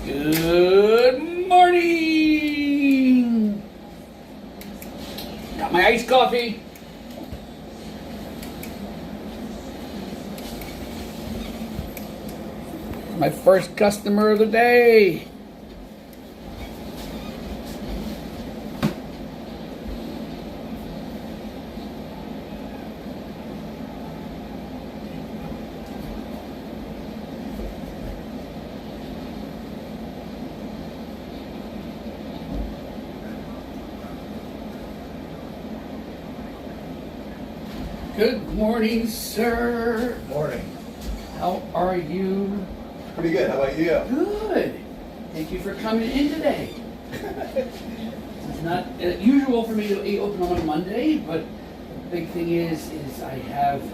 Good morning! Got my iced coffee. My first customer of the day. Good morning, sir. Morning. How are you? Pretty good. How about you? Good. Thank you for coming in today. It's not usual for me to open on a Monday, but the big thing is I have,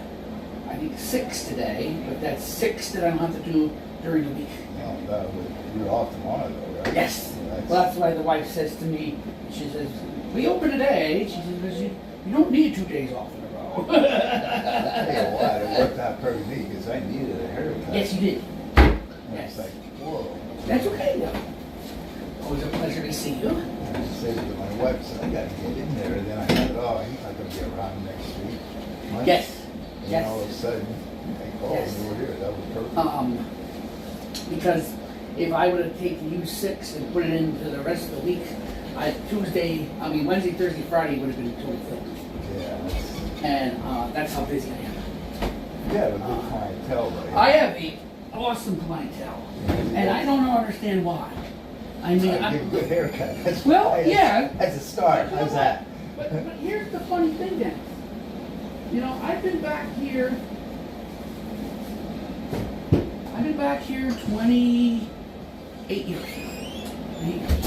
I think, 6 today, but that's 6 that I don't have to do during the week. No, you're off tomorrow, though, right? Yes. Yeah, Well, that's why the wife says to me, she says, we open today. She says, you don't need 2 days off in a row. I'll tell you what, it worked out pretty neat because I needed a haircut. Yes, you did. And Yes. it's like, whoa. That's okay, though. Always a pleasure to see you. I said to my wife, I got to get in there. And then I thought, oh, he's not going to be around next week. Monday. Yes. And Yes. all of a sudden, they called Yes. and we were here. That was perfect. Because if I would have taken you 6 and put it into the rest of the week, Wednesday, Thursday, Friday would have been totally filled. Yeah. And that's how busy I am. You have a good clientele, though. I have an awesome clientele, and I don't understand why. I mean, I get a good haircut. That's That's a start. But you know How's that? But here's the funny thing, Dennis. You know, I've been back here 28 years. 28 years.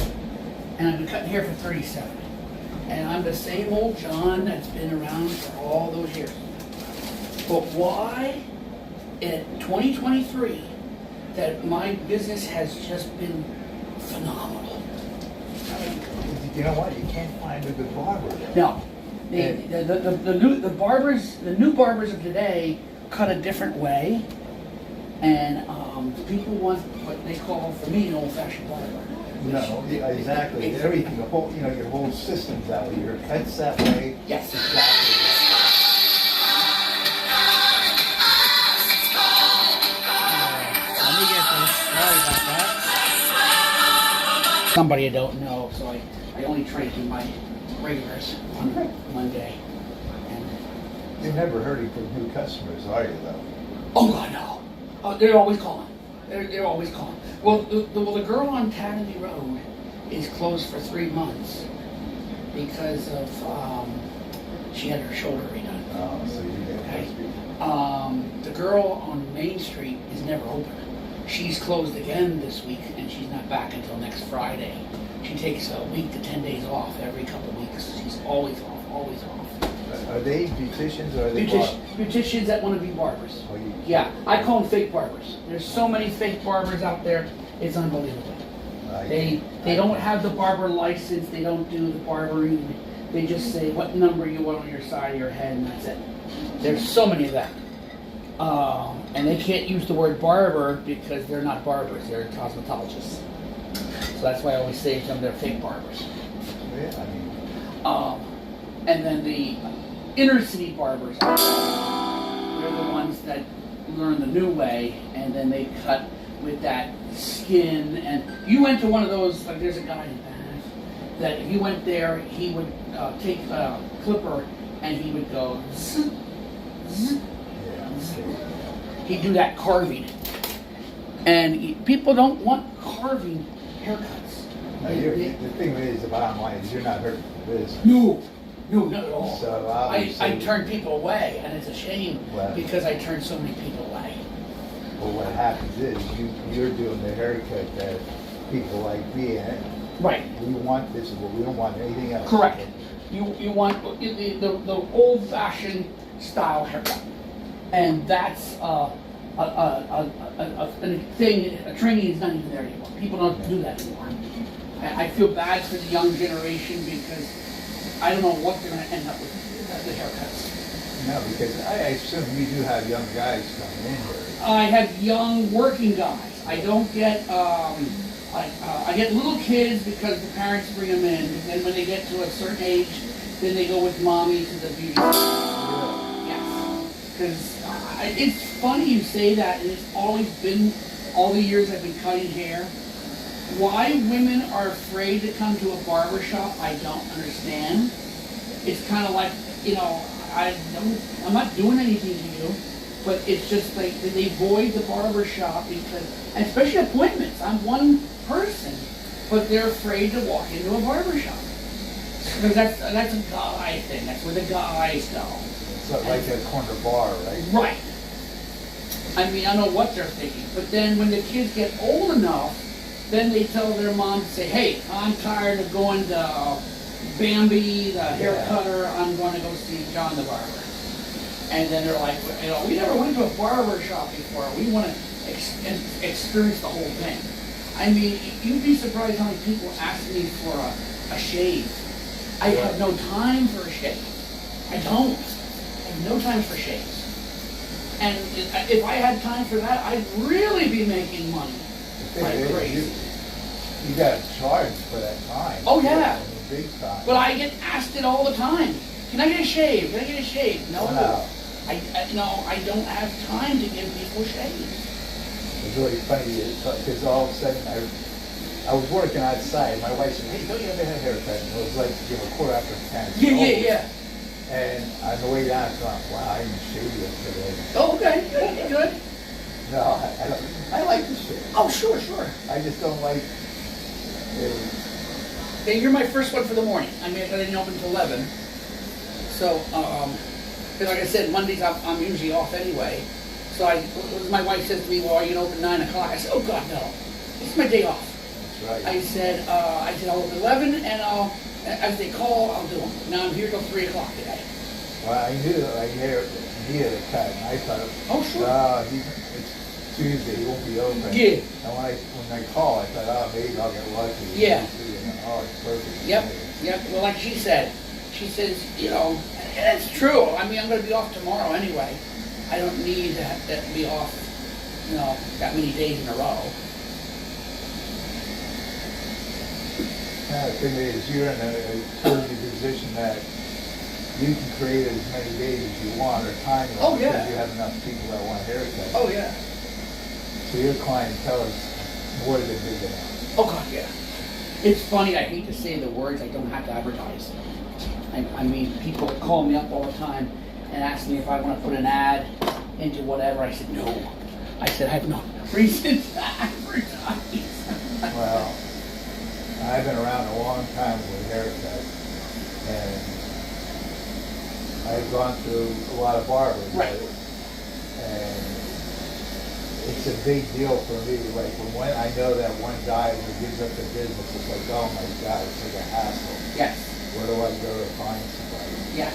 And I've been cutting hair for 37. And I'm the same old John that's been around for all those years. But why in 2023 that my business has just been phenomenal? You know what? You can't find a good barber. No. The new barbers of today cut a different way, and people want what they call, for me, an old-fashioned barber. No, yeah, exactly. Everything, your whole system's that way. Your cuts that way. Yes. Exactly. Let me get this. Sorry about that. Somebody I don't know, so I only try to do my regulars on Monday. And, You're never hurting for new customers, are you, though? oh God, no! They're always calling. They're always calling. Well, the girl on Tattney Road is closed for 3 months because of she had her shoulder redone. Oh, so you get Okay. customers. The girl on Main Street is never open. She's closed again this week, and she's not back until next Friday. She takes a week to 10 days off every couple of weeks. She's always off, always off. Are they beauticians or are they Beauticians that want to be barbers. Oh, Yeah, I call them fake barbers. There's so many fake barbers out there, it's unbelievable. They don't have the barber license, they don't do the barbering. They just say what number you want on your side of your head, and that's it. There's so many of that. And they can't use the word barber because they're not barbers, they're cosmetologists. So that's why I always say to them they're fake barbers. Yeah, I mean, And then the inner city barbers, they're the ones that learn the new way, and then they cut with that skin. And you went to one of those, like there's a guy in Bath, that if you went there, he would take a clipper and he would go zzz, zzz, yeah. zzz. He'd do that carving. And people don't want carving haircuts. Now, the thing is, the bottom line is you're not hurting for business. No, not at all. So I turn people away, and it's a shame Well, because I turn so many people away. Well, what happens is you're doing the haircut that people like me, and Right. we want this, but we don't want anything else. Correct. You want the old-fashioned style haircut, and that's a thing. A training is not even there anymore. People don't do that anymore. I feel bad for the young generation because I don't know what they're going to end up with the haircuts. No, because I assume you do have young guys coming in here. I have young working guys. I don't get I get little kids because the parents bring them in, and then when they get to a certain age, then they go with mommy to the beauty salon. Yes, because it's funny you say that, and it's always been, all the years I've been cutting hair, why women are afraid to come to a barber shop, I don't understand. It's kind of like, I'm not doing anything to you, but it's just like they avoid the barber shop because, and especially appointments. I'm one person, but they're afraid to walk into a barber shop because that's a guy thing. That's where the guys go. It's not like a corner bar, right? Right. I mean, I don't know what they're thinking, but then when the kids get old enough, then they tell their mom to say, "Hey, I'm tired of going to Bambi, the hair cutter. I'm going to go see John the barber." And then they're like, "We never went to a barber shop before. We want to experience the whole thing." I mean, you'd be surprised how many people ask me for a shave. I have no time for a shave. I don't. I have no time for shaves. And if I had time for that, I'd really be making money. Like crazy. You got to charge for that time. Oh yeah. Big time. But I get asked it all the time. Can I get a shave? Can I get a shave? No. Wow. I don't have time to give people shaves. It's really funny because all of a sudden I was working outside. My wife said, "Hey, don't you ever have a haircut?" And it was like, 10:15. Yeah. And on the way down, I thought, "Wow, I didn't shave yesterday." Oh, okay. Good. No, I don't. I like to shave. Oh, sure. I just don't like. Hey, you're my first one for the morning. I mean, I didn't open until 11. So, like I said, Mondays I'm usually off anyway. So my wife says to me, "Well, are you gonna open 9 o'clock?" I said, "Oh God, no. This is my day off." That's right. I said I'll open 11 and as they call, I'll do them. Now I'm here till 3 o'clock today. Well, I knew he had a cut, and I thought, "Oh, sure." It's Tuesday, he won't be open. Yeah. And when I called, I thought, maybe I'll get lucky. Yeah. It's perfect. Yep. Well, like she says, and it's true. I mean, I'm going to be off tomorrow anyway. I don't need to be off, that many days in a row. The thing is, you're in a cozy position that you can create as many days as you want or time you want. Oh, yeah. Because you have enough people that want haircuts. Oh, yeah. So your clientele is more than big enough. Oh, God, yeah. It's funny, I hate to say the words, I don't have to advertise. I mean, people call me up all the time and ask me if I want to put an ad into whatever. I said, no. I said, I have no reason to advertise. Well, I've been around a long time with haircuts, and I've gone through a lot of barbers. Right. And it's a big deal for me. Like when I know that one guy who gives up the business, it's like, oh my God, it's like a hassle. Yes. Where do I go to find somebody? Yes.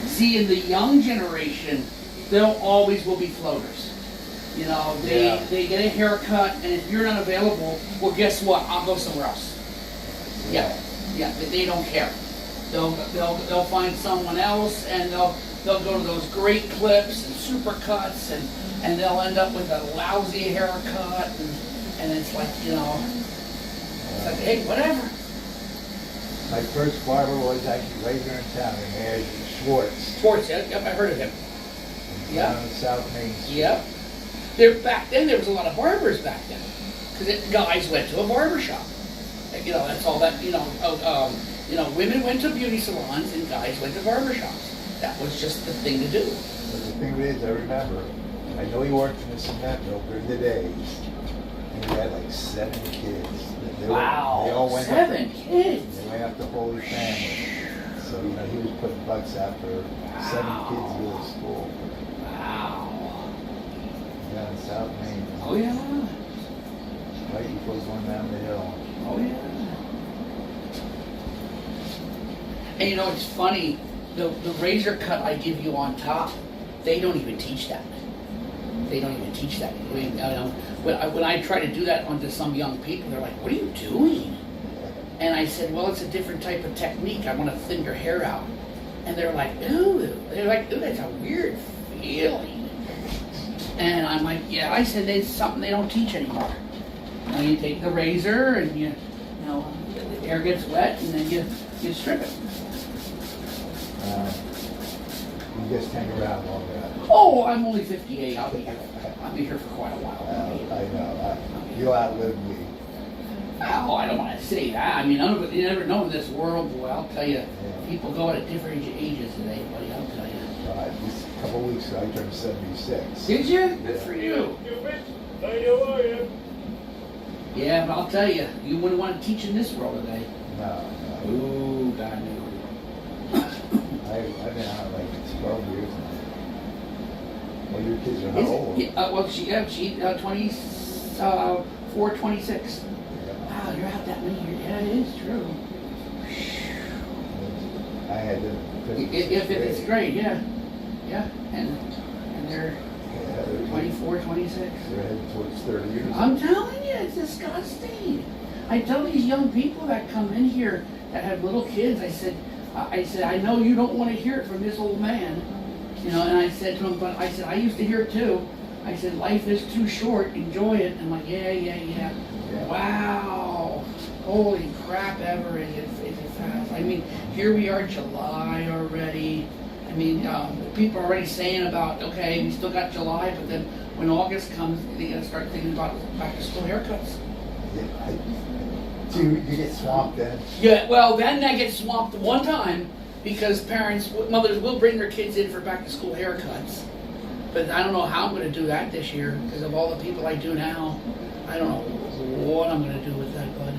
See, in the young generation, they'll always will be floaters. They get a haircut, and if you're not available, well, guess what? I'll go somewhere else. Yeah. They don't care. They'll find someone else, and they'll go to those great clips and super cuts, and they'll end up with a lousy haircut, and it's like, it's like, hey, whatever. My first barber was actually right here in town, and they had Schwartz. Yep, I heard of him. Down on South Main Street. Yep. Back then, there was a lot of barbers back then, because guys went to a barber shop. That's all that, women went to beauty salons and guys went to barber shops. That was just the thing to do. But the thing is, I remember, I know he worked in the cement mill during the days, and he had like 7 kids. Wow, they all went 7 kids. They went up to Holy Family. So, he was putting bucks out for 7 kids to go to school. Wow. Down in South Main. Oh, yeah. Right before going down the hill. Oh, yeah. And it's funny, the razor cut I give you on top, they don't even teach that. They don't even teach that. I mean, when I try to do that onto some young people, they're like, "What are you doing?" And I said, "Well, it's a different type of technique. I want to thin your hair out." And they're like, "Ooh." They're like, "Ooh, that's a weird feeling." And I'm like, yeah, I said, it's something they don't teach anymore. You know, you take the razor and you know, the hair gets wet and then you strip it. You just hang around long enough. Oh, I'm only 58. I'll be here for quite a while. I know. You'll outlive me. Oh, I don't want to say that. I mean, you never know in this world, boy. I'll tell you, people go at different ages today, buddy. I'll tell you. Just a couple of weeks ago, I turned 76. Did you? Good for you. Yeah, but I'll tell you, you wouldn't want to teach in this world today. No. Ooh, God no. I've been out like 12 years now. Well, your kids are how old? Well, she 24, 26. Wow, you're out that many years. Yeah, it is true. I had them. If it's great, yeah. Yeah, and they're 24, 26. They're heading towards 30 years. I'm telling you, it's disgusting. I tell these young people that come in here that have little kids, I said, I know you don't want to hear it from this old man, you know, and I said to him, but I said, I used to hear it too. I said, life is too short, enjoy it. And I'm like, yeah. Wow. Holy crap ever, is it fast. I mean, here we are, July already. I mean, people are already saying about, okay, we still got July, but then when August comes, they gotta start thinking about back to school haircuts. Do you get swamped then? Yeah, well, then I get swamped one time because mothers will bring their kids in for back to school haircuts. But I don't know how I'm going to do that this year because of all the people I do now. I don't know what I'm going to do with that, bud.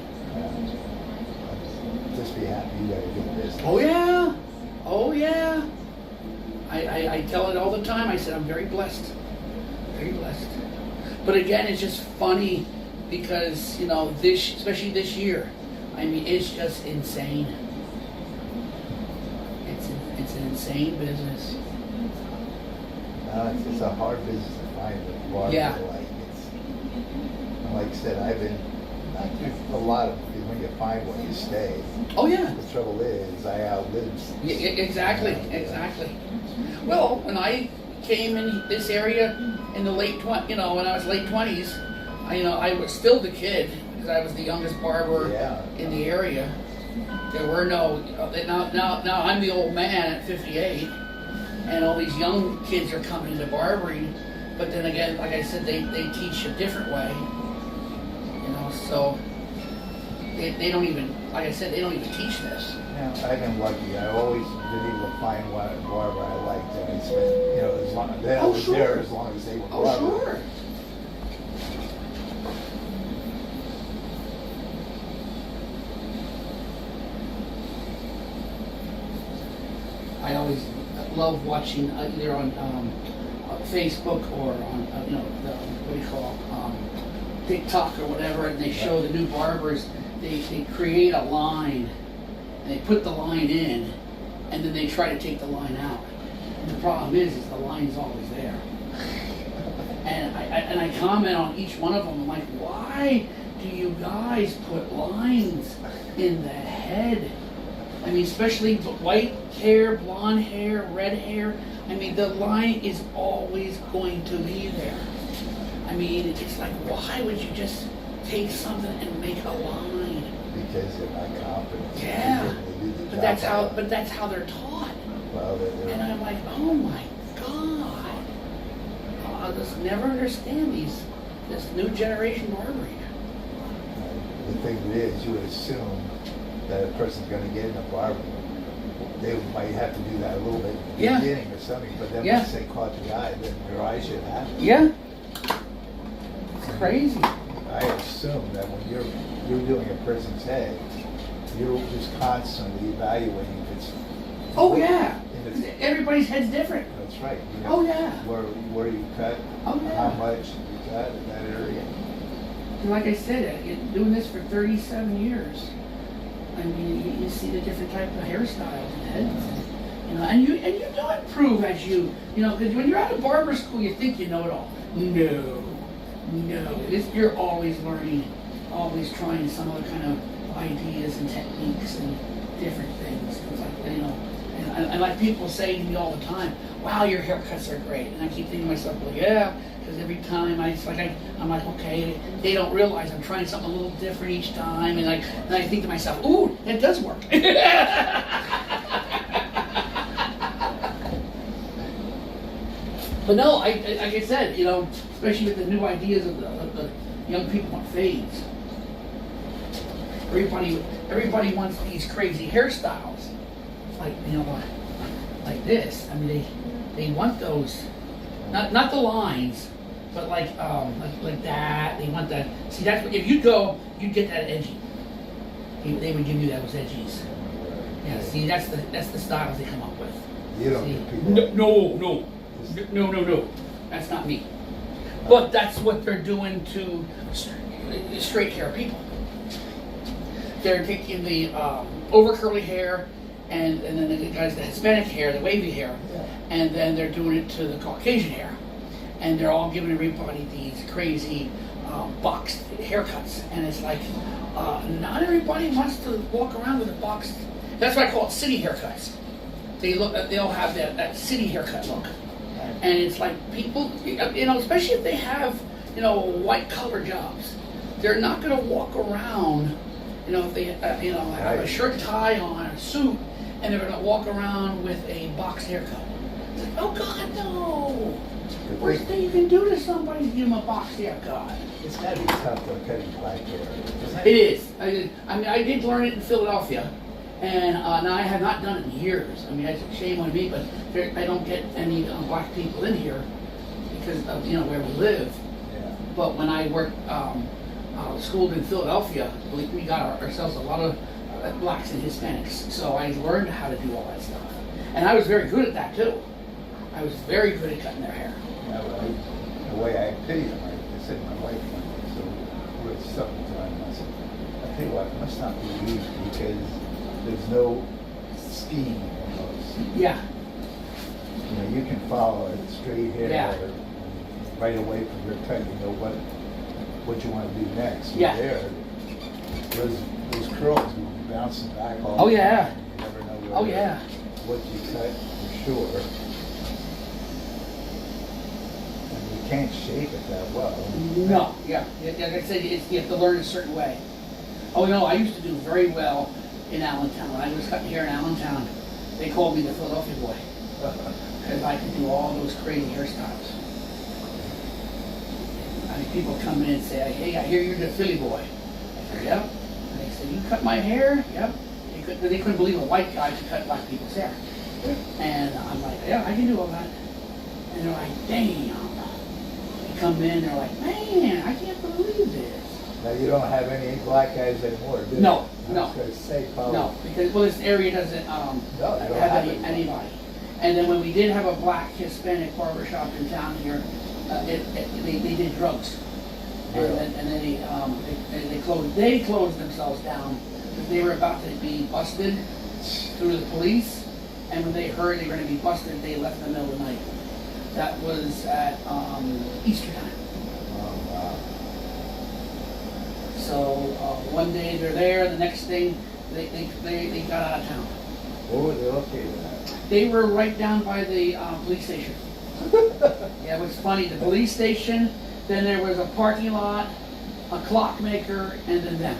Just be happy you got a good business. Oh yeah. I tell it all the time. I said I'm very blessed. Very blessed. But again, it's just funny because, you know, especially this year, I mean, it's just insane. It's an insane business. It's a hard business to find the barber. Yeah. Like I said, I've been a lot of when you find one, you stay. Oh yeah. The trouble is, I outlived. Yeah, exactly. Well, when I came in this area in the late when I was late 20s, I was still the kid because I was the youngest barber in the area. There were no now I'm the old man at 58, and all these young kids are coming into barbering. But then again, like I said, they teach a different way. So they don't even, like I said, they don't even teach this. Yeah, I've been lucky. I've always been able to find one barber I liked, and I spent, as long as I was there, as long as they were barbering. Oh, sure. I always love watching either on Facebook or on what do you call TikTok or whatever, and they show the new barbers. They create a line and they put the line in, and then they try to take the line out. And the problem is the line's always there. And I comment on each one of them. I'm like, why do you guys put lines in the head? I mean, especially white hair, blonde hair, red hair. I mean, the line is always going to be there. I mean, it's like, why would you just take something and make a line? Because they're not confident. Yeah, but that's how they're taught. Well, and I'm like, oh my God, I'll just never understand this new generation barbering. The thing is, you would assume that a person's going to get in a barber. They might have to do that a little bit in the beginning or something, but then once they caught the eye, then your eye should happen. Yeah. It's crazy. I assume that when you're doing a person's head, you're just constantly evaluating if it's. Oh yeah. Everybody's head's different. That's right. Where you cut, how much you cut in that area. And like I said, doing this for 37 years. I mean, you see the different type of hairstyles and heads, and you do improve as because when you're out of barber school, you think you know it all. No. You're always learning, always trying some other kind of ideas and techniques and different things. And like people say to me all the time, wow, your haircuts are great. And I keep thinking to myself, well, yeah, because every time I'm like, okay, they don't realize I'm trying something a little different each time. And I think to myself, ooh, it does work. But no, like I said, especially with the new ideas of the young people want fades. Everybody wants these crazy hairstyles, like like this. I mean, they want those, not the lines, but like that. They want that. See, that's what, if you go, you'd get that edgy. They would give you those edgies. Yeah. See, that's the styles they come up with. You don't get people. No. That's not me. But that's what they're doing to straight hair people. They're taking the over curly hair and then the guys, the Hispanic hair, the wavy hair, and then they're doing it to the Caucasian hair. And they're all giving everybody these crazy boxed haircuts. And it's like, not everybody wants to walk around with a boxed. That's why I call it city haircuts. They'll have that city haircut look. And it's like people, especially if they have, white collar jobs, they're not going to walk around, if they, have a shirt tie on, a suit, and they're going to walk around with a boxed haircut. It's like, oh God, no! Worst thing you can do to somebody is give them a boxed haircut. It's got to be tough to cut black hair. It is. I did learn it in Philadelphia. And now I have not done it in years. I mean, it's a shame on me, but I don't get any black people in here because of where we live. Yeah. But when I worked schooled in Philadelphia, we got ourselves a lot of blacks and Hispanics. So I learned how to do all that stuff, and I was very good at that too. I was very good at cutting their hair. Yeah, but the way I pity them, I said to my wife, so we're something to him. I said, I tell you what, it must not be easy because there's no scheme almost. Yeah. You can follow a straight hair Yeah. right away from your cut. You know what you want to do next. Yeah. There, those curls will be bouncing back all Oh the yeah. time. You never know Oh yeah. what you cut for sure. And you can't shape it that well. No. Yeah. Like I said, you have to learn a certain way. Oh no, I used to do very well in Allentown. When I was cutting hair in Allentown, they called me the Philadelphia boy because I could do all those crazy hairstyles. I mean, people come in and say, "Hey, I hear you're the Philly boy." I said, "Yep." And they said, "You cut my hair?" "Yep." They couldn't believe a white guy could cut black people's hair. And I'm like, "Yeah, I can do all that." And they're like, "Damn." They come in, they're like, "Man, I can't believe this." Now you don't have any black guys anymore, do you? No. I was going to say probably. No, because this area doesn't have anybody. And then when we did have a black Hispanic barber shop in town here, they did drugs, Really? and then they closed themselves down because they were about to be busted through the police. And when they heard they were going to be busted, they left in the middle of the night. That was at Easter time. Oh, wow. So one day they're there, the next thing they got out of town. What were they located at? They were right down by the police station. Yeah, it was funny. The police station, then there was a parking lot, a clockmaker, and then them.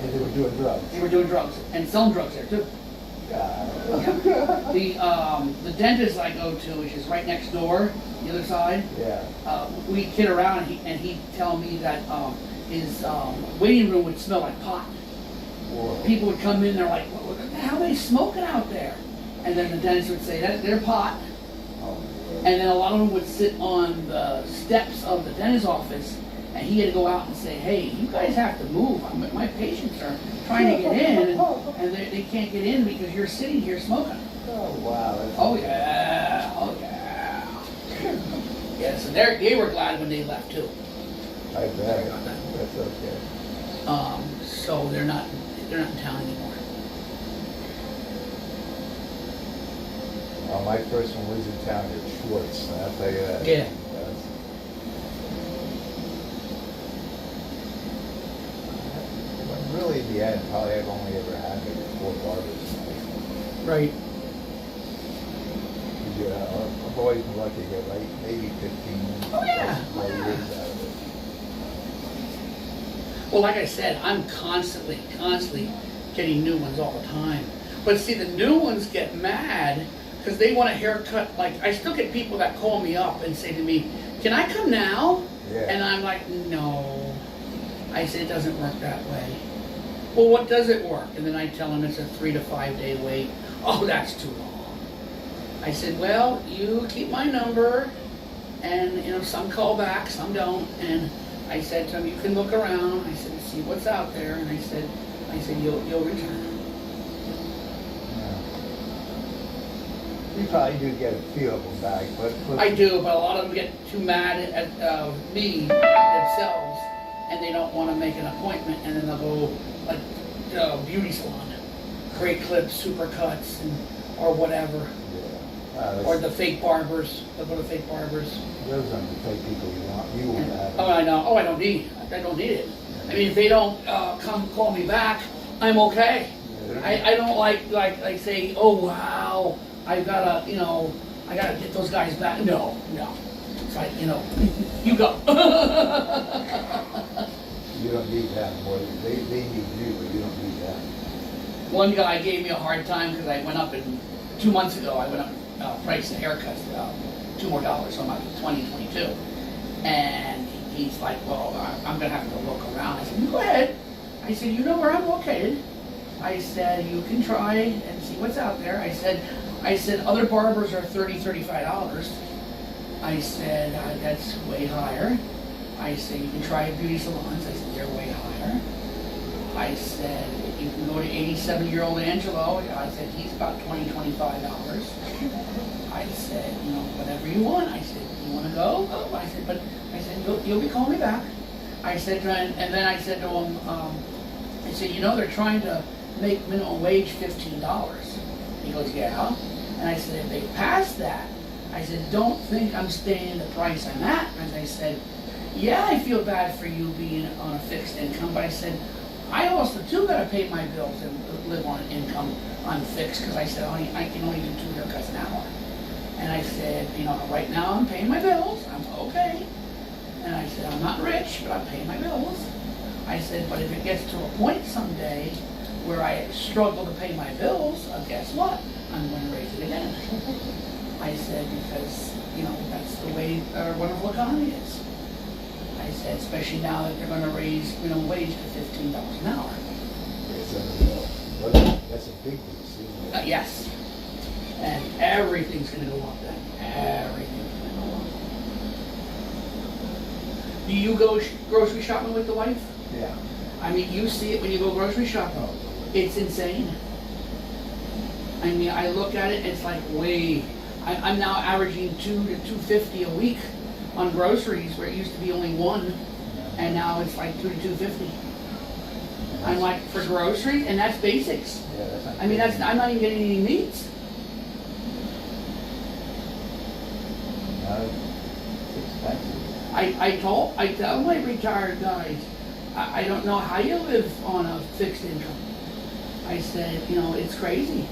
And they were doing drugs. They were doing drugs and selling drugs there too. God. The dentist I go to, which is right next door, the other side. Yeah. We kid around, and he'd tell me that his waiting room would smell like pot. Whoa. People would come in, they're like, "What the hell are they smoking out there?" And then the dentist would say, "That's their pot." Oh, And then a lot of them would sit on the steps of the dentist's office, and he had to go out and say, "Hey, you guys have to move. My patients are trying to get in, and they can't get in because you're sitting here smoking." Oh, wow. That's Oh yeah, oh yeah. Yeah, so they were glad when they left too. I bet. That's okay. So they're not in town anymore. Well, my first one was in town at Schwartz, and I'll tell you that. Yeah. But really, in the end, probably I've only ever had maybe 4 barbers. Right. always been lucky to get like maybe 15 Oh, yeah. years out of it. Well, like I said, I'm constantly getting new ones all the time. But see, the new ones get mad because they want a haircut. Like, I still get people that call me up and say to me, "Can I come now?" Yeah. And I'm like, "No." I said, "It doesn't work that way." "Well, what does it work?" And then I tell them it's a 3 to 5 day wait. "Oh, that's too long." I said, "Well, you keep my number, and some call back, some don't." And I said to them, "You can look around." I said, "See what's out there." And I said, "You'll return." You probably do get a few of them back, but I do, but a lot of them get too mad at me themselves, and they don't want to make an appointment, and then they'll go like beauty salon, great clips, super cuts, or whatever, or the fake barbers. They'll go to fake barbers. Those aren't the fake people you want to have. Oh, I know. Oh, I don't need it. I mean, if they don't come call me back, I'm okay. I don't like say, "Oh wow, I gotta get those guys back." No. It's like, you go. You don't need that more. They need you, but you don't need that. One guy gave me a hard time because I went up 2 months ago. I went up price of haircuts $2 more, so I'm up to 2022. And he's like, "Well, I'm gonna have to look around." I said, "Go ahead." I said, "You know where I'm located." I said, "You can try and see what's out there." I said, "Other barbers are $30, $35. I said, "That's way higher." I said, "You can try beauty salons." I said, "They're way higher." I said, "You can go to 87-year-old Angelo." I said, "He's about $20, $25. I said, "Whatever you want." I said, "You want to go?" Oh, I said, "You'll be calling me back." I said, and then I said to him, I said, "They're trying to make minimum wage $15. He goes, "Yeah." And I said, "If they pass that," I said, "don't think I'm staying the price I'm at." And I said, "Yeah, I feel bad for you being on a fixed income, but I said, I also too got to pay my bills and live on an income unfixed," because I said, I can only do 2 haircuts an hour. And I said, right now I'm paying my bills, I'm okay. And I said, I'm not rich, but I'm paying my bills. I said, but if it gets to a point someday where I struggle to pay my bills, guess what? I'm going to raise it again. I said, because, that's the way our wonderful economy is. I said, especially now that they're going to raise minimum wage to $15 an hour. That's a big piece, isn't it? Yes. And everything's going to go up then. Everything's going to go up. Do you go grocery shopping with the wife? Yeah. I mean, you see it when you go grocery shopping. Oh. It's insane. I mean, I look at it, it's like I'm now averaging $2 to $2.50 a week on groceries, where it used to be only $1, and now it's like $2 to $2.50. I'm like, for groceries, and that's basics. Yeah, that's not I mean, I'm not even getting any meats. No, it's expensive. I tell my retired guys, I don't know how you live on a fixed income. I said, it's crazy.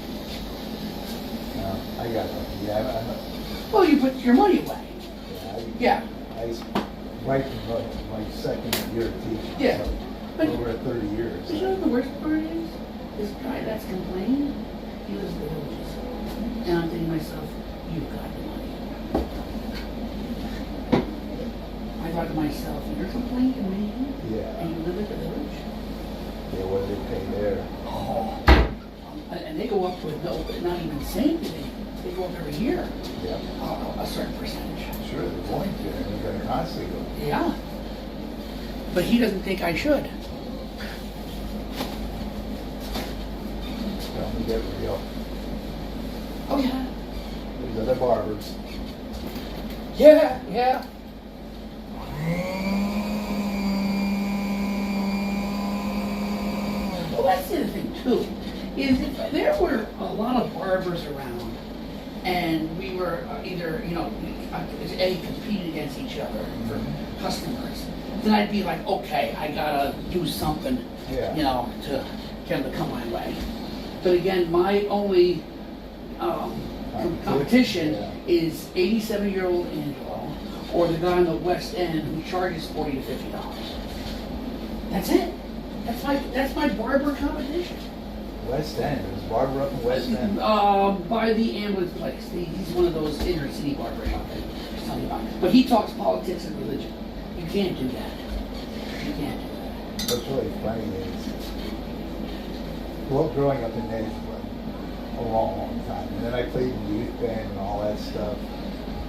No, I got it. Yeah, Well, you put your money away. Yeah. Right from my second year of teaching. Yeah. So But over 30 years. you know what the worst part is? This guy that's complaining, he lives in the villages. And I'm thinking to myself, you've got the money. I thought to myself, you're complaining, man? Yeah. And you live at the village? Yeah, what do they pay there? Oh. And they go up with not even saying anything. They go up every year. Yeah. A certain percentage. Sure, they're going to. And they're going to constantly go. Yeah. But he doesn't think I should. Don't we get real? Oh, yeah. These other barbers. Yeah. Well, that's the other thing, too, is if there were a lot of barbers around and we were either, competing against each other for customers, then I'd be like, okay, I gotta do something, to get them to come my way. But again, my only competition Yeah. is 87-year-old Angelo or the guy on the West End who charges $40 to $50. That's it. That's my barber competition. West End, there's a barber up in West End. By the ambulance place. He's one of those inner city barbers out there. Just telling you about it. But he talks politics and religion. You can't do that. You can't do that. What's really funny is, well, growing up in Nashville a long time, and then I played in the youth band and all that stuff.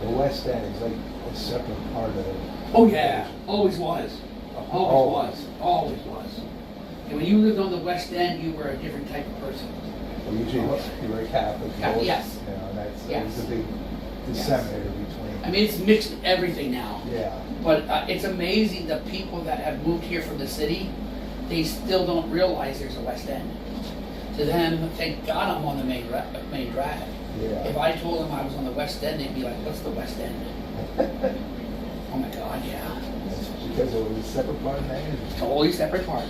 The West End is like a separate part of it. Oh yeah, always was. Always was. And when you lived on the West End, you were a different type of person. Well, usually you were a Catholic. Yes. You know, that's Yes. a big disseminator between. I mean, it's mixed everything now. Yeah. But it's amazing the people that have moved here from the city, they still don't realize there's a West End. To them, thank God I'm on the main drive. Yeah. If I told them I was on the West End, they'd be like, what's the West End? Oh my God, yeah. That's because it was a separate part of Nashville. Totally separate part.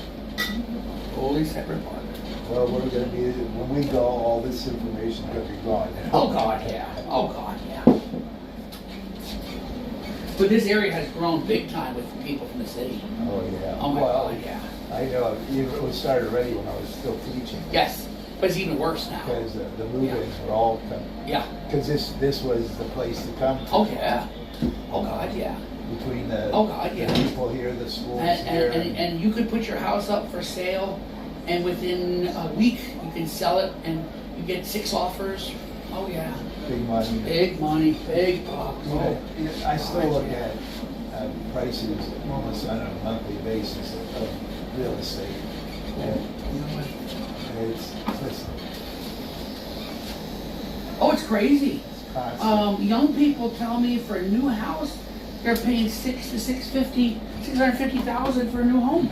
Totally separate part. Well, we're going to be, when we go, all this information is going to be gone. Oh God, yeah. Oh God, yeah. But this area has grown big time with people from the city. Oh, yeah. Oh my Well, God, yeah. I know, it was started already when I was still teaching. Yes, but it's even worse now. Because the move-ins were all coming. Yeah. Because this was the place to come to. Oh yeah. Oh God, yeah. Between the, Oh God, yeah. the people here, the schools here. And you could put your house up for sale, and within a week you can sell it, and you get 6 offers. Oh yeah. Big money. Big money, big bucks. Oh, I still look at prices almost on a monthly basis of real estate. And you know what? It's Oh, it's crazy. constant. Young people tell me for a new house, they're paying $650,000 for a new home.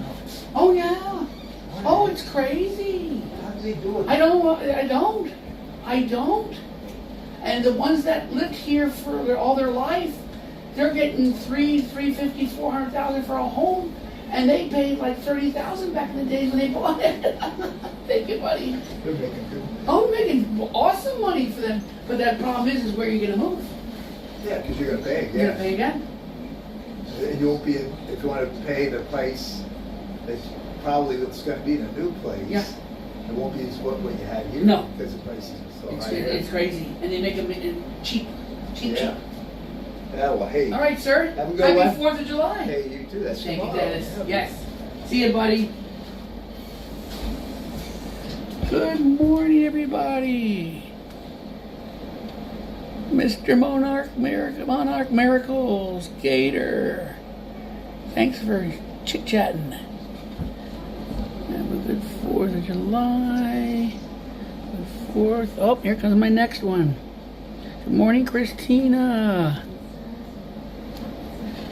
Oh yeah. Oh, it's crazy. How do they do it? I don't. And the ones that lived here for all their life, they're getting $350,000, $400,000 for a home, and they paid like $30,000 back in the days when they bought it. They get money. They're making good. Oh, making awesome money for them. But that problem is where you're gonna move. Yeah, because you're going to pay again. You're gonna pay again. And you won't be, if you want to pay the price that's probably what's going to be in a new place. Yeah. It won't be as what you had here. No. Because the prices are so It's, high. it's crazy, and they make them cheap. Yeah. Yeah, well, hey. All right, sir. Have a good one. Happy 4th of July. Hey, you too. That's Thank you, tomorrow. Dennis. Yeah. Yes. See you, buddy. Good morning, everybody. Mr. Monarch Miracles, Gator. Thanks for chit-chatting. Have a good 4th of July. Good 4th. Oh, here comes my next one. Good morning, Christina.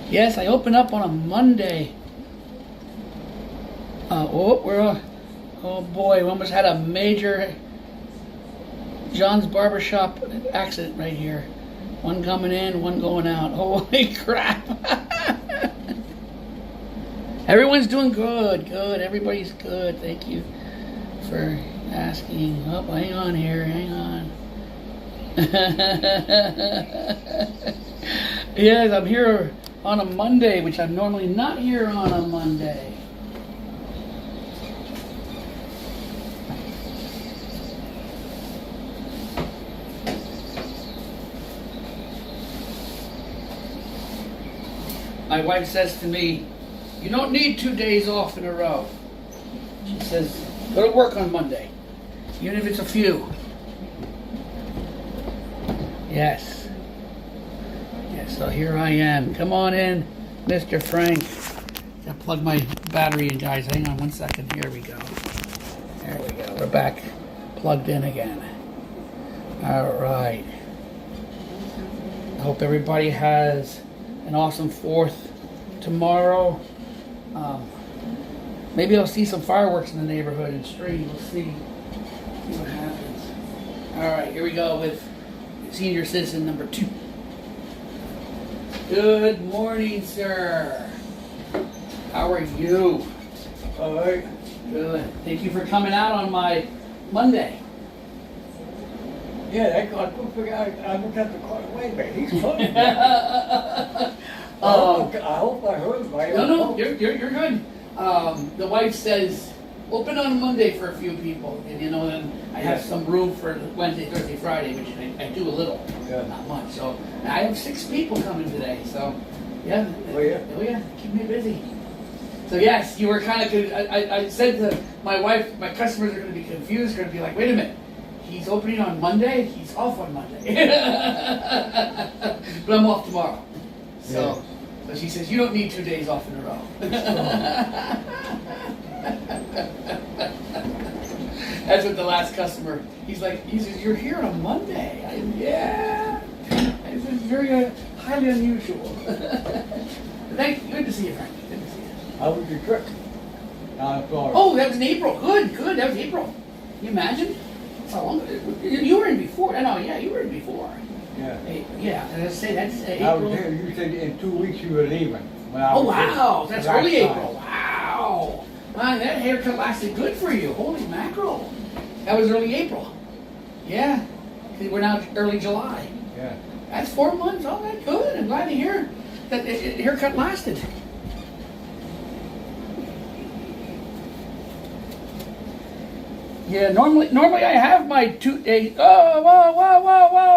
Yes, I open up on a Monday. Oh boy, we almost had a major John's Barbershop accident right here. One coming in, one going out. Holy crap. Everyone's doing good. Everybody's good. Thank you for asking. Oh, hang on here. Hang on. Yes, I'm here on a Monday, which I'm normally not here on a Monday. My wife says to me, you don't need 2 days off in a row. She says, go to work on Monday, even if it's a few. Yes. Yes, so here I am. Come on in, Mr. Frank. Gotta plug my battery in, guys. Hang on 1 second. Here we go. There we go. We're back plugged in again. All right. I hope everybody has an awesome 4th tomorrow. Maybe I'll see some fireworks in the neighborhood and stream. We'll see what happens. All right, here we go with senior citizen number 2. Good morning, sir. How are you? All right. Good. Thank you for coming out on my Monday. Yeah, I couldn't figure out, I looked at the car, wait a minute, he's coming. I hope I heard right. No, you're good. The wife says, open on Monday for a few people, and you know, then I have some room for Wednesday, Thursday, Friday, which I do a little, not much. So I have 6 people coming today. So yeah, Oh yeah, keep me busy. So yes, you were kind of. I said to my wife, my customers are going to be confused. Going to be like, wait a minute. He's opening on Monday. He's off on Monday, but I'm off tomorrow. So she says you don't need 2 days off in a row. That's what the last customer. He says you're here on Monday. Yeah. It's very highly unusual. Good to see you, Frank. Good to see you. how was your trip? Down in Florida. Oh, that was in April. Good. That was April. Can you imagine? That's how long? You were in before. No, yeah, you were in before. Yeah. Yeah, and I say that's I April. was here, you said in 2 weeks you were leaving. When I Oh was here wow, the that's last early time. April. Wow. Man, that haircut lasted good for you. Holy mackerel. That was early April. Yeah. 'Cause we're now early July. Yeah. That's 4 months. Oh, that's good. I'm glad to hear that the haircut lasted. Yeah, normally I have my 2 days. Oh, whoa,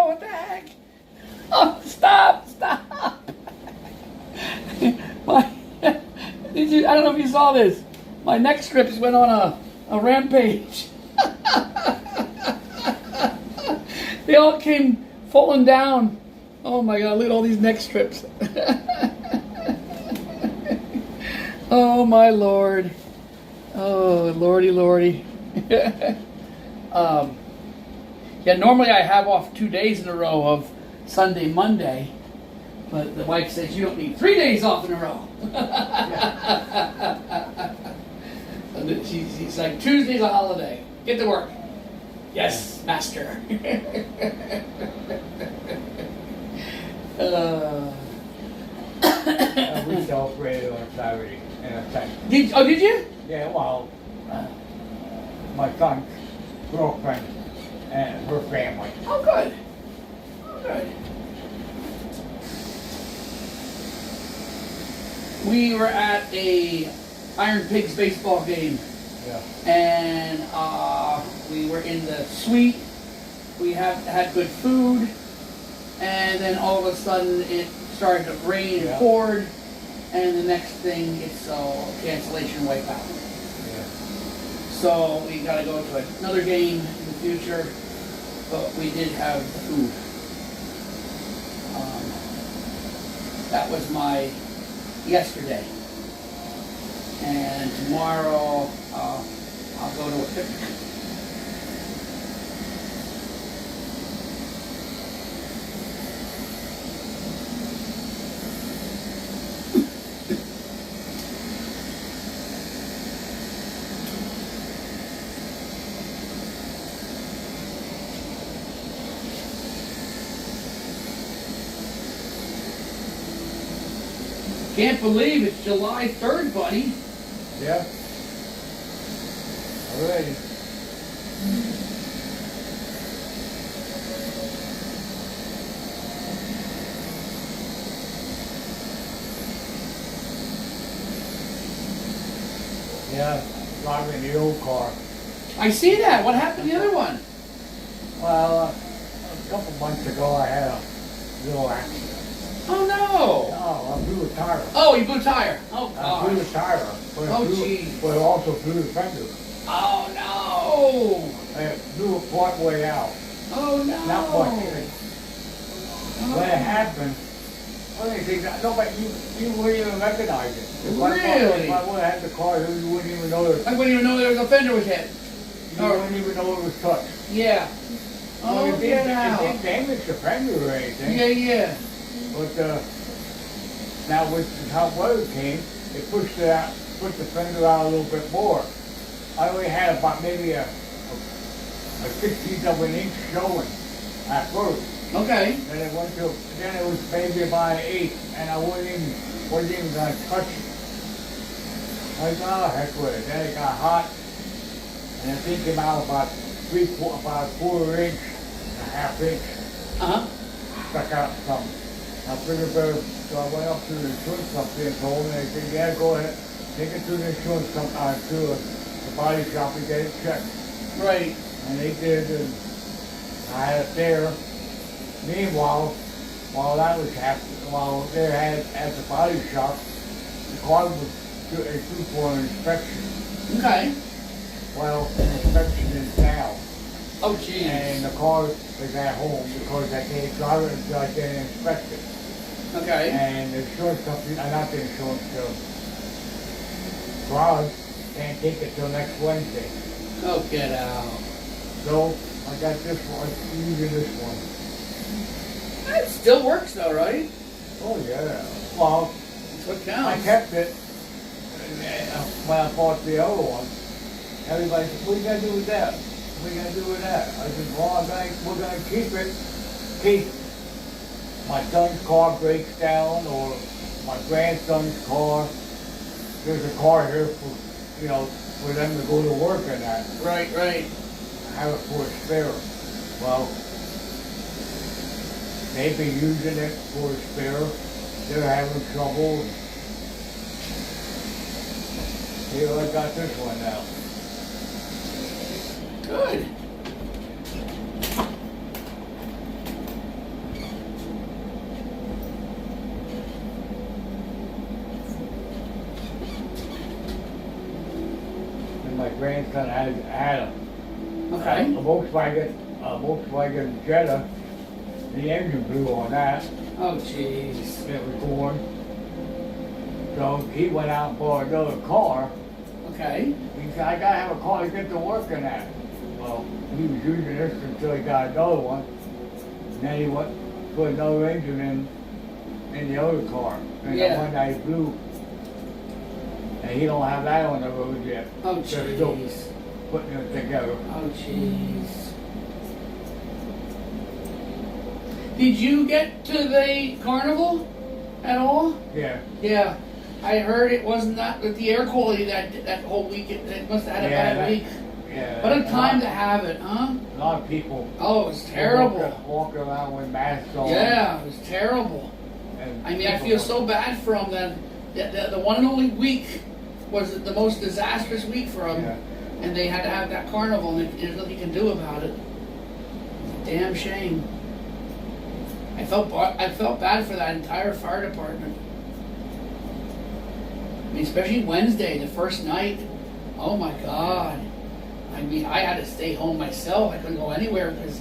what the heck? Oh, stop. I don't know if you saw this. My neck strips went on a rampage. They all came falling down. Oh my God, look at all these neck strips. Oh my Lord. Oh, Lordy. Yeah, normally I have off 2 days in a row of Sunday, Monday, but the wife says you don't need 3 days off in a row. And she's like, Tuesday's a holiday. Get to work. Yes, master. We celebrated on Saturday in a tent. Did you? Yeah, well, my son's girlfriend and her family. Oh, good. Good. We were at a Iron Pigs baseball game, Yeah. and we were in the suite. We had good food, and then all of a sudden it started to rain and poured, and the next thing it's cancellation wipeout. Yeah. So we got to go to another game in the future, but we did have food. That was my yesterday, and tomorrow I'll go to a picnic. Can't believe it's July 3rd, buddy. Yeah. Alrighty. Yeah, driving the old car. I see that. What happened to the other one? Well, a couple months ago I had a little accident. Oh no! Oh, I blew a tire. Oh, you blew a tire. Oh I blew gosh. the tire, but, Oh, blew, geez. but also blew the fender. Oh no! I blew it part way out. Oh no! Not much. When it happened, only thing that nobody, you wouldn't even recognize it. Really? If I would have had the car, you wouldn't even know it. I wouldn't even know there was a fender was hit. You wouldn't even know it was touched. Yeah. Oh, it get didn't out. damage the fender or anything. Yeah. But now with how weather came, it pushed it out, pushed the fender out a little bit more. I only had about maybe a 16th of an inch showing at first. Okay. Then it was maybe about an eighth, and I wasn't even gonna touch it. I thought, oh, heck with it. Then it got hot, and the thing came out about a quarter inch, 1/2 inch Uh-huh. stuck out something. I figured better, so I went up to the insurance company and told them, they said, yeah, go ahead, take it to the insurance company, to the body shop and get it checked. Right. And they did, and I had it there. Meanwhile, while that was happening, while they had at the body shop, the car was due for an inspection. Okay. Well, the inspection is now, Oh, geez. and the car is at home because I can't drive it until I get it inspected. Okay. And the insurance company, not the insurance, the garage can't take it till next Wednesday. Oh, get out. So I got this one, using this one. It still works though, right? Oh yeah. Well, That's what I counts. kept it when I bought the other one. Everybody said, what are you gonna do with that? What are you gonna do with that? I said, well, we're gonna keep it in case my son's car breaks down or my grandson's car. There's a car here for, for them to go to work in that. Right, right. Have it for a spare. Well, they've been using it for a spare. They're having trouble. Here, I got this one now. Good. And my grandson had a Okay. Volkswagen Jetta. The engine blew on that. Oh, jeez. It was born. So he went out and bought another car. Okay. He said, I gotta have a car to get to work in that. Well, he was using this until he got another one. And then he went, put another engine in the other car. And Yeah. the one that he blew. And he don't have that on the road yet. Oh, They're still jeez. putting it together. Oh, jeez. Did you get to the carnival at all? Yeah. Yeah. I heard it wasn't that with the air quality that whole week. It must have had a Yeah, bad week. Yeah. What a time to have it, huh? A lot of people Oh, it was terrible. walk around with masks on. Yeah, it was terrible. And I mean, I people feel were- so bad for them that the one and only week was the most disastrous week for them. Yeah. And they had to have that carnival, and there's nothing you can do about it. Damn shame. I felt bad for that entire fire department. I mean, especially Wednesday, the first night. Oh my God. I mean, I had to stay home myself. I couldn't go anywhere because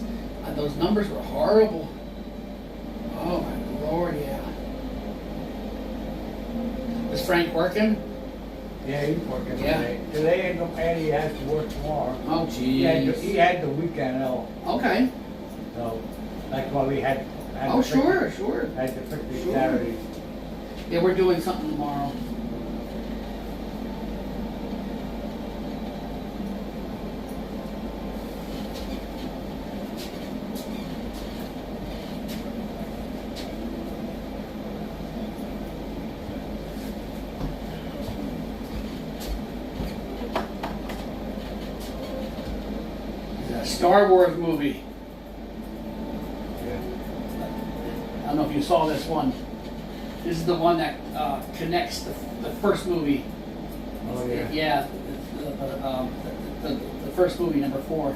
those numbers were horrible. Oh my Lord, yeah. Was Frank working? Yeah, he's working Yeah. today. Today and he has to work tomorrow. Oh, He geez. had the weekend off, Okay. so that's why we had Oh, to fix sure, it. sure. Had to fix it Sure. Saturday. Yeah, we're doing something tomorrow. It's a Star Wars movie. Yeah. I don't know if you saw this one. This is the one that connects the first movie. Oh yeah. Yeah, the first movie, number 4.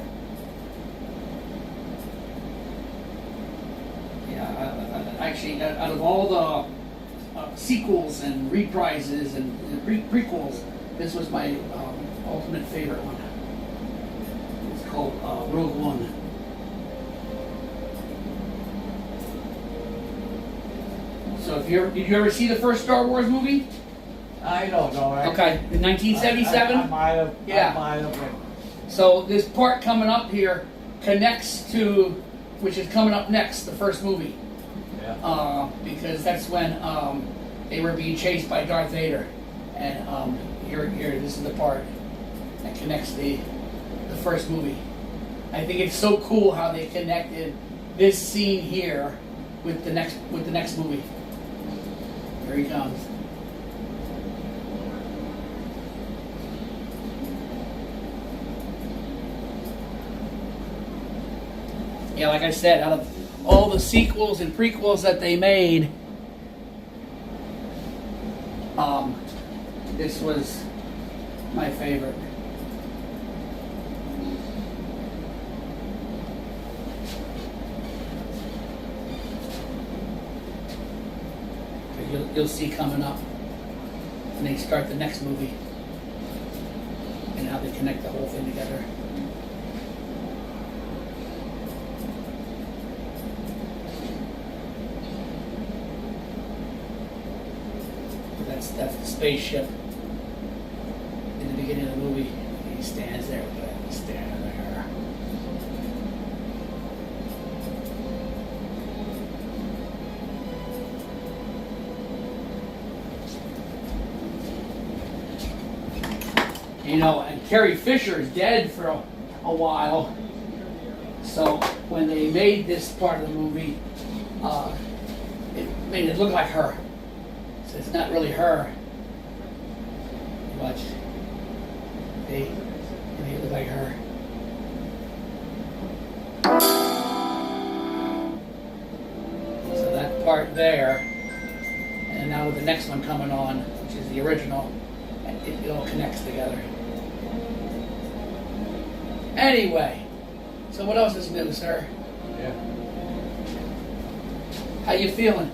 Yeah, actually, out of all the sequels and reprises and prequels, this was my ultimate favorite one. It's called Rogue One. So did you ever see the first Star Wars movie? I don't know. Okay, in 1977? I might have. Yeah. I might have. So this part coming up here connects to, which is coming up next, the first movie. Yeah. Because that's when they were being chased by Darth Vader. And here, this is the part that connects the first movie. I think it's so cool how they connected this scene here with the next movie. Here he comes. Yeah, like I said, out of all the sequels and prequels that they made, this was my favorite. You'll see coming up when they start the next movie and how they connect the whole thing together. That's the spaceship in the beginning of the movie. He stands there, standing there. You know, and Carrie Fisher is dead for a while. So when they made this part of the movie, it made it look like her. So it's not really her. Watch. They made it look like her. So that part there, and now with the next one coming on, which is the original, it all connects together. Anyway, so what else is new, sir? Yeah. How you feeling?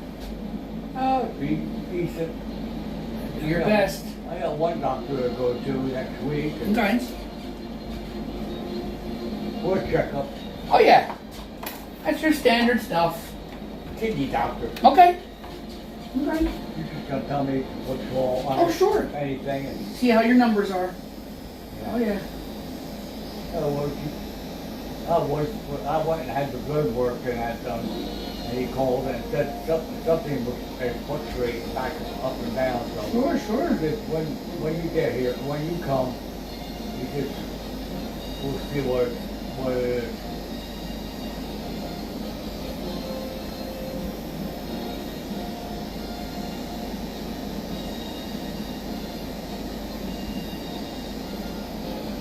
Oh, be decent. Do your best. I got one doctor to go to next week. Okay. For a checkup. Oh yeah. That's your standard stuff. Kidney doctor. Okay. Okay. He's just gonna tell me what's wrong. Oh, sure. Anything. And, See how your numbers are. Oh yeah. I went and had the blood work and that done. And he called and said something was fluctuating back up and down. So Sure. just when you get here, when you come, you just we'll see what it is.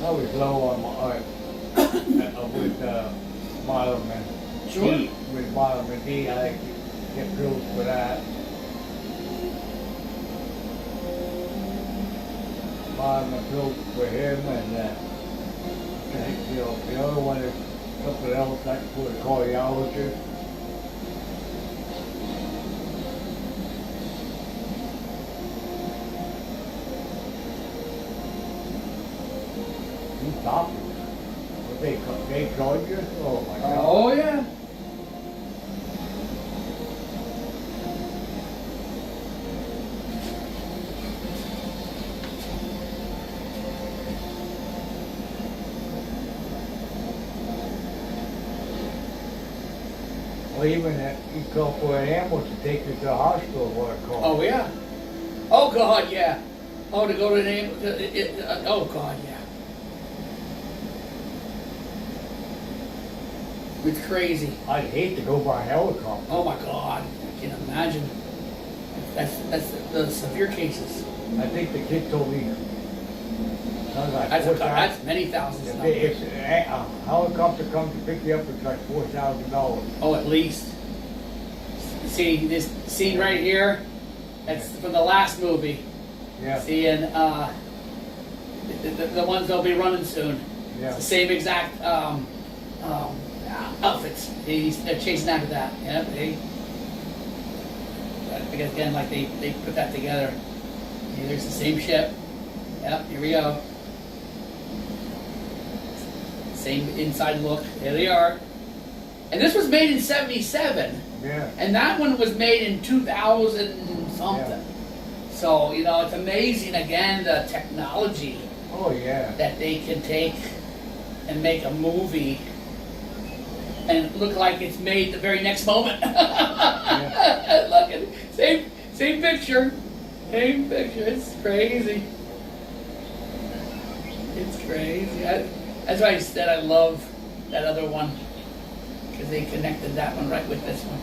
I was low on my with vitamin Sure. D. With vitamin D, I get pills for that. Vitamin pills for him, and the other one is something else like for the cardiologist. These doctors, what they charge you? Oh my God. Oh yeah. Well, even if you call for an ambulance to take you to the hospital, what it costs. Oh yeah. Oh God, yeah. Oh, to go to the name. Oh God, yeah. It's crazy. I'd hate to go by helicopter. Oh my God, I can imagine. That's the severe cases. I think the kid told me. That's many thousands. If a helicopter comes to pick you up, it's like $4,000. Oh, at least. See this scene right here? That's from the last movie. Yeah. See, and the ones they'll be running soon. Yeah. It's the same exact outfits. They're chasing after that. Yeah, I guess again, like they put that together. See, there's the same ship. Yep, here we go. Same inside look. There they are. And this was made in '77. Yeah. And that one was made in 2000 something. Yeah. So, you know, it's amazing again the technology Oh yeah. that they can take and make a movie and look like it's made the very next moment. Yeah. Look at it. Same picture. Same picture. It's crazy. It's crazy. That's why I said I love that other one, because they connected that one right with this one.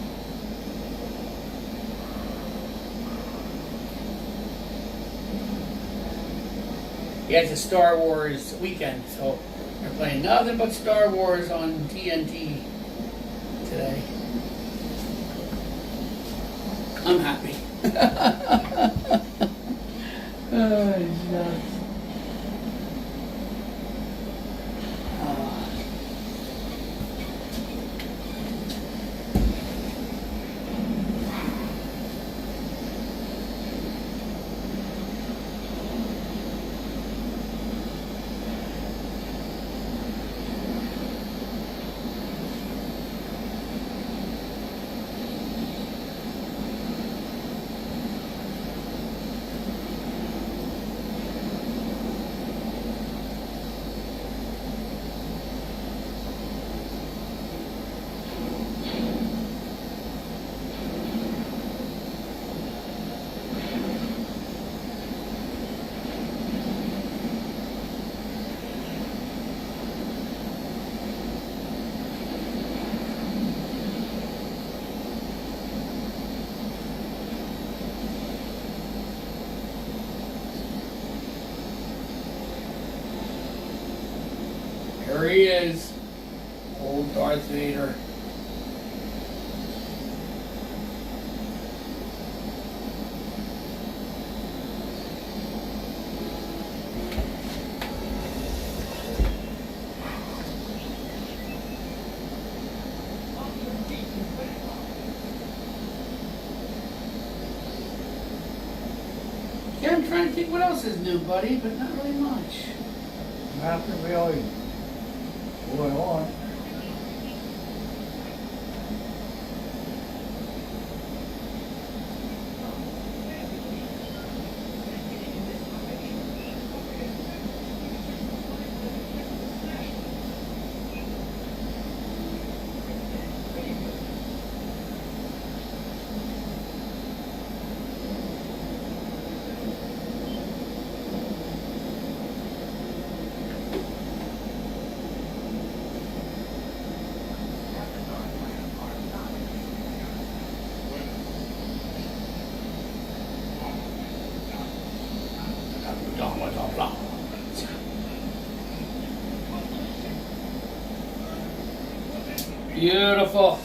Yeah, it's a Star Wars weekend, so they're playing nothing but Star Wars on TNT. today. I'm happy. Oh, nuts. Here he is, old Darth Vader. Yeah, I'm trying to think what else is new, buddy, but not really much. Nothing really going on. Beautiful.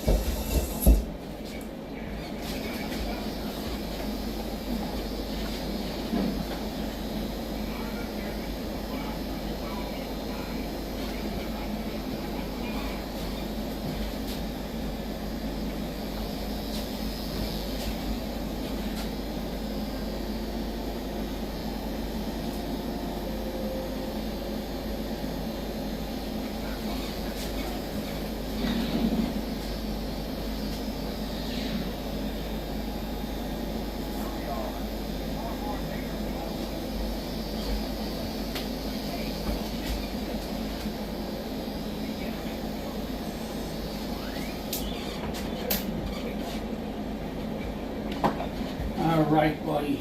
All right, buddy.